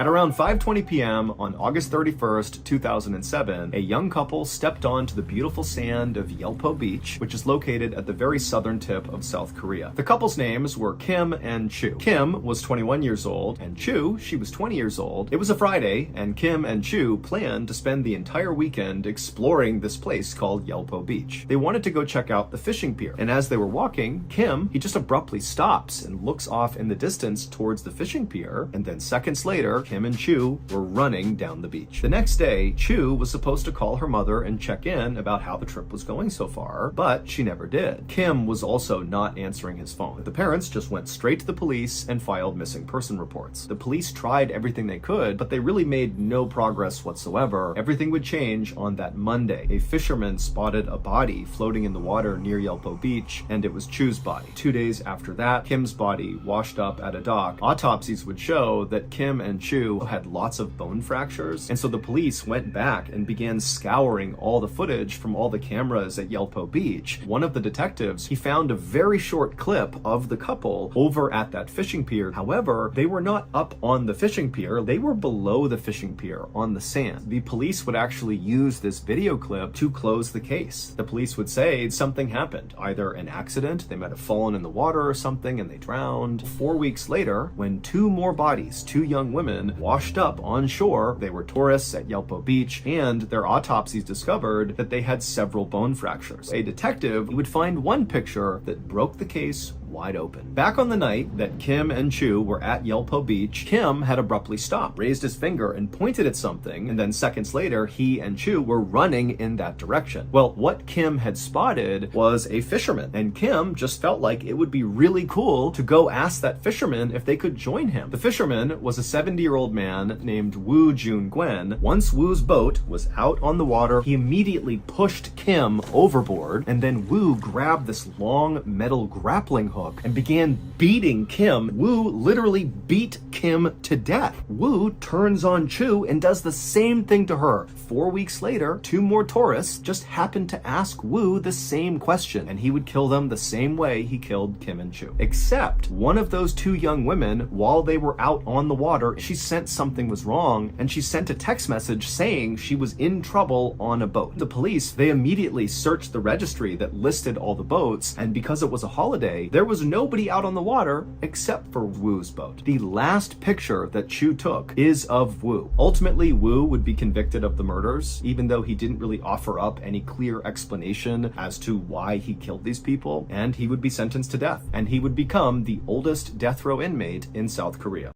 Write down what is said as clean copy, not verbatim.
At around 5:20 p.m. on August 31st, 2007, a young couple stepped onto the beautiful sand of Yelpo Beach, which is located at the very southern tip of South Korea. The couple's names were Kim and Chu. Kim was 21 years old, and Chu, she was 20 years old. It was a Friday, and Kim and Chu planned to spend the entire weekend exploring this place called Yelpo Beach. They wanted to go check out the fishing pier, and as they were walking, Kim, he just abruptly stops and looks off in the distance towards the fishing pier, and then seconds later, Kim and Chu were running down the beach. The next day, Chu was supposed to call her mother and check in about how the trip was going so far, but she never did. Kim was also not answering his phone. The parents just went straight to the police and filed missing person reports. The police tried everything they could, but they really made no progress whatsoever. Everything would change on that Monday. A fisherman spotted a body floating in the water near Yelpo Beach, and it was Chu's body. 2 days after that, Kim's body washed up at a dock. Autopsies would show that Kim and Chu had lots of bone fractures, and so the police went back and began scouring all the footage from all the cameras at Yelpo Beach. One of the detectives, he found a very short clip of the couple over at that fishing pier. However, they were not up on the fishing pier, they were below the fishing pier on the sand. The police would actually use this video clip to close the case. The police would say something happened, either an accident, they might have fallen in the water or something and they drowned. 4 weeks later, when two more bodies, two young women, washed up on shore. They were tourists at Yelpo Beach, and their autopsies discovered that they had several bone fractures. A detective would find one picture that broke the case wide open. Back on the night that Kim and Chu were at Yelpo Beach, Kim had abruptly stopped, raised his finger and pointed at something, and then seconds later, he and Chu were running in that direction. Well, what Kim had spotted was a fisherman, and Kim just felt like it would be really cool to go ask that fisherman if they could join him. The fisherman was a 70-year-old man named Woo Jun Gwen. Once Woo's boat was out on the water, he immediately pushed Kim overboard, and then Woo grabbed this long metal grappling hook and began beating Kim. Woo literally beat Kim to death. Woo turns on Chu and does the same thing to her. 4 weeks later, two more tourists just happened to ask Woo the same question, and he would kill them the same way he killed Kim and Chu. Except one of those two young women, while they were out on the water, she sensed something was wrong, and she sent a text message saying she was in trouble on a boat. The police, they immediately searched the registry that listed all the boats, and because it was a holiday, there was nobody out on the water except for Woo's boat. The last picture that Chu took is of Woo. Ultimately, Woo would be convicted of the murders, even though he didn't really offer up any clear explanation as to why he killed these people, and he would be sentenced to death, and he would become the oldest death row inmate in South Korea.